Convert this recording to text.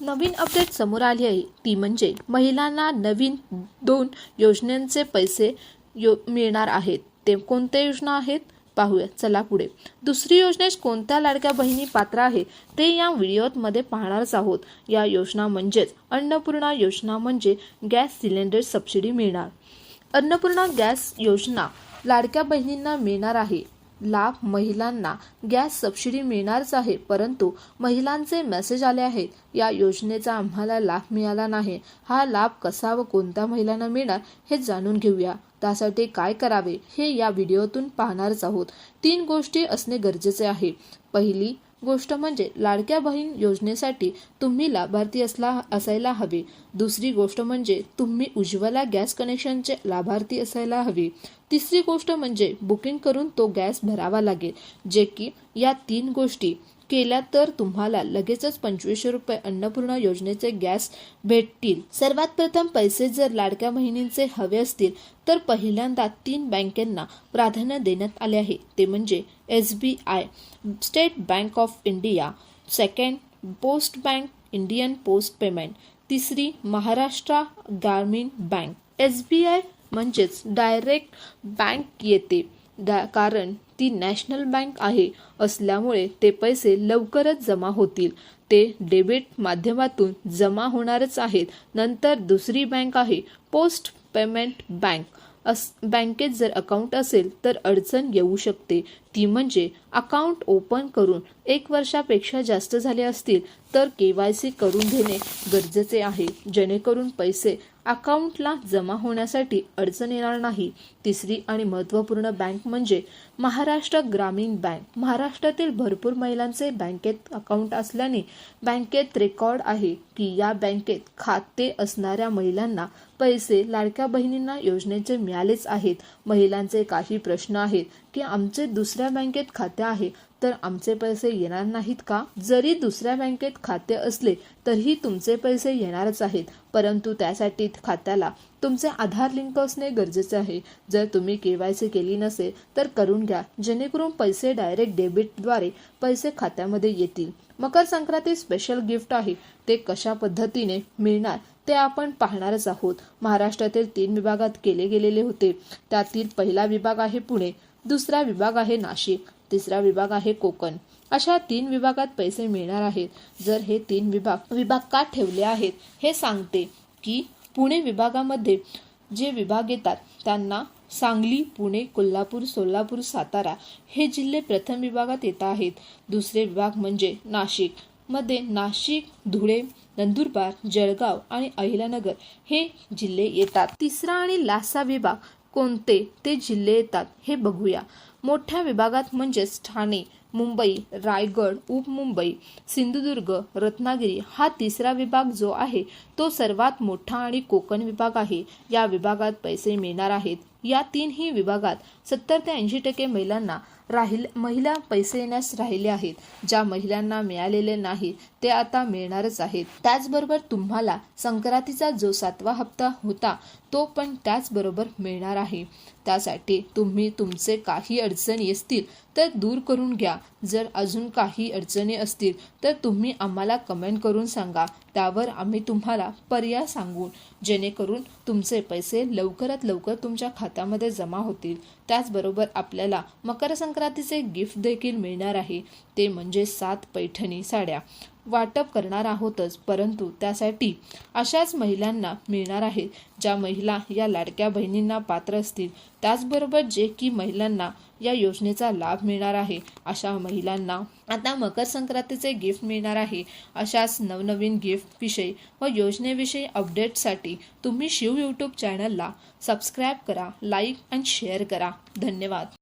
नवीन update समोर आली आहे ती म्हणजे महिलांना नवीन 2 योजनांचे पैसे मिळणार आहेत। ते कोणत्या योजना आहेत पाहूया चला पुढे। दुसरी योजनेस कोणत्या लाडक्या बहिणी पात्र आहे ते या व्हिडिओमध्ये पाहणारच आहोत। या योजना म्हणजेच अन्नपूर्णा योजना म्हणजे गॅस सिलेंडर सबसिडी मिळणार। अन्नपूर्णा गॅस योजना लाडक्या बहिणींना मिळणार आहे। लाभ महिलांना गॅस सबसिडी मिळणारच आहे, परंतु महिलांचे मेसेज आले आहेत या योजनेचा आम्हाला लाभ मिळाला नाही। हा लाभ कसा व कोणत्या महिलांना मिळणार हे जाणून घेऊया। त्यासाठी काय करावे हे या व्हिडिओतून पाहणारच आहोत। 3 गोष्टी असणे गरजेचे आहे। पहिली गोष्ट म्हणजे लाडक्या बहीण योजनेसाठी तुम्ही लाभार्थी असायला हवे। दुसरी गोष्ट म्हणजे तुम्ही उज्ज्वला गॅस कनेक्शनचे लाभार्थी असायला हवे। तिसरी गोष्ट म्हणजे बुकिंग करून तो गॅस भरावा लागेल, जे की या 3 गोष्टी केल्या तर तुम्हाला लगेचच 2500 रुपये अन्नपूर्णा योजनेचे गॅस भेटतील। सर्वात प्रथम पैसे जर लाडक्या बहिणींचे हवे असतील तर पहिल्यांदा 3 बँकांना प्राधान्य देण्यात आले आहे। ते म्हणजे SBI state bank of India, second post bank Indian post payment, तिसरी महाराष्ट्र ग्रामीण बँक। SBI म्हणजेच डायरेक्ट बँक येते, कारण ती नॅशनल बँक आहे असल्यामुळे ते पैसे लवकरच जमा होतील। ते डेबिट माध्यमातून जमा होणारच आहेत। नंतर दुसरी बँक आहे पोस्ट पेमेंट बँक। बँकेत जर अकाउंट असेल तर अडचण येऊ शकते, ती म्हणजे अकाउंट ओपन करून 1 वर्षापेक्षा जास्त झाले असतील तर KYC करून घेणे गरजेचे आहे, जेणेकरून पैसे अकाउंटला जमा होण्यासाठी अडचण येणार नाही। तिसरी आणि महत्त्वपूर्ण बँक म्हणजे महाराष्ट्र ग्रामीण बँक। महाराष्ट्रातील भरपूर महिलांचे बँकेत अकाउंट असल्याने बँकेत रेकॉर्ड आहे की या बँकेत खाते असणाऱ्या महिलांना पैसे लाडक्या बहिणींना योजनेचे मिळालेच आहेत। महिलांचे काही प्रश्न आहेत की आमचे दुसऱ्या बँकेत खाते आहे तर आमचे पैसे येणार नाहीत का? जरी दुसऱ्या बँकेत खाते असले तरीही तुमचे पैसे येणारच आहेत, परंतु त्यासाठी खात्याला तुमचे आधार लिंक असणे गरजेचे आहे। जर तुम्ही KYC केली नसेल तर करून घ्या, जेणेकरून पैसे डायरेक्ट डेबिटद्वारे पैसे खात्यामध्ये येतील। मकर संक्रांती स्पेशल गिफ्ट आहे, ते कशा पद्धतीने मिळणार ते आपण पाहणारच आहोत। महाराष्ट्रातील 3 विभागात केले गेलेले होते, त्यातील पहिला विभाग आहे पुणे, दुसरा विभाग आहे नाशिक, तिसरा विभाग आहे कोकण। अशा 3 विभागात पैसे मिळणार आहेत। जर हे 3 विभाग का ठेवले आहेत हे सांगते की पुणे विभागामध्ये जे विभाग येतात त्यांना सांगली, पुणे, कोल्हापूर, सोलापूर, सातारा हे जिल्हे प्रथम विभागात येत आहेत। दुसरे विभाग म्हणजे नाशिक मध्ये नाशिक, धुळे, नंदुरबार, जळगाव आणि अहिल्यानगर हे जिल्हे येतात। तिसरा आणि लास्टचा विभाग कोणते ते जिल्हे येतात हे बघूया। मोठ्या विभागात म्हणजेच ठाणे, मुंबई, रायगड, उपमुंबई, सिंधुदुर्ग, रत्नागिरी हा तिसरा विभाग जो आहे तो सर्वात मोठा आणि कोकण विभाग आहे। या विभागात पैसे मिळणार आहेत। या 3ही विभागात 70 ते 80% महिला पैसे येण्यास राहिले आहेत। ज्या महिलांना मिळालेले नाही ते आता मिळणारच आहेत। त्याचबरोबर तुम्हाला संक्रांतीचा जो 7वा हप्ता होता तो पण त्याचबरोबर मिळणार आहे। त्यासाठी तुम्ही तुमचे काही अडचणी असतील तर दूर करून घ्या। जर अजून काही अडचणी असतील तर तुम्ही आम्हाला कमेंट करून सांगा, त्यावर आम्ही तुम्हाला पर्याय सांगू, जेणेकरून तुमचे पैसे लवकरात लवकर तुमच्या खात्यामध्ये जमा होतील। त्याचबरोबर आपल्याला मकर संक्रांतीचे गिफ्ट देखील मिळणार आहे, ते म्हणजे 7 पैठणी साड्या वाटप करणार आहोतच, परंतु त्यासाठी अशाच महिलांना मिळणार आहेत ज्या महिला या लाडक्या बहिणींना पात्र असतील। त्याचबरोबर जे की महिलांना या योजनेचा लाभ मिळणार आहे अशा महिलांना आता मकर संक्रांतीचे गिफ्ट मिळणार आहे। अशाच नवनवीन गिफ्ट विषयी व योजनेविषयी अपडेटसाठी तुम्ही शिव YouTube चॅनलला सबस्क्राईब करा, लाईक आणि शेअर करा। धन्यवाद।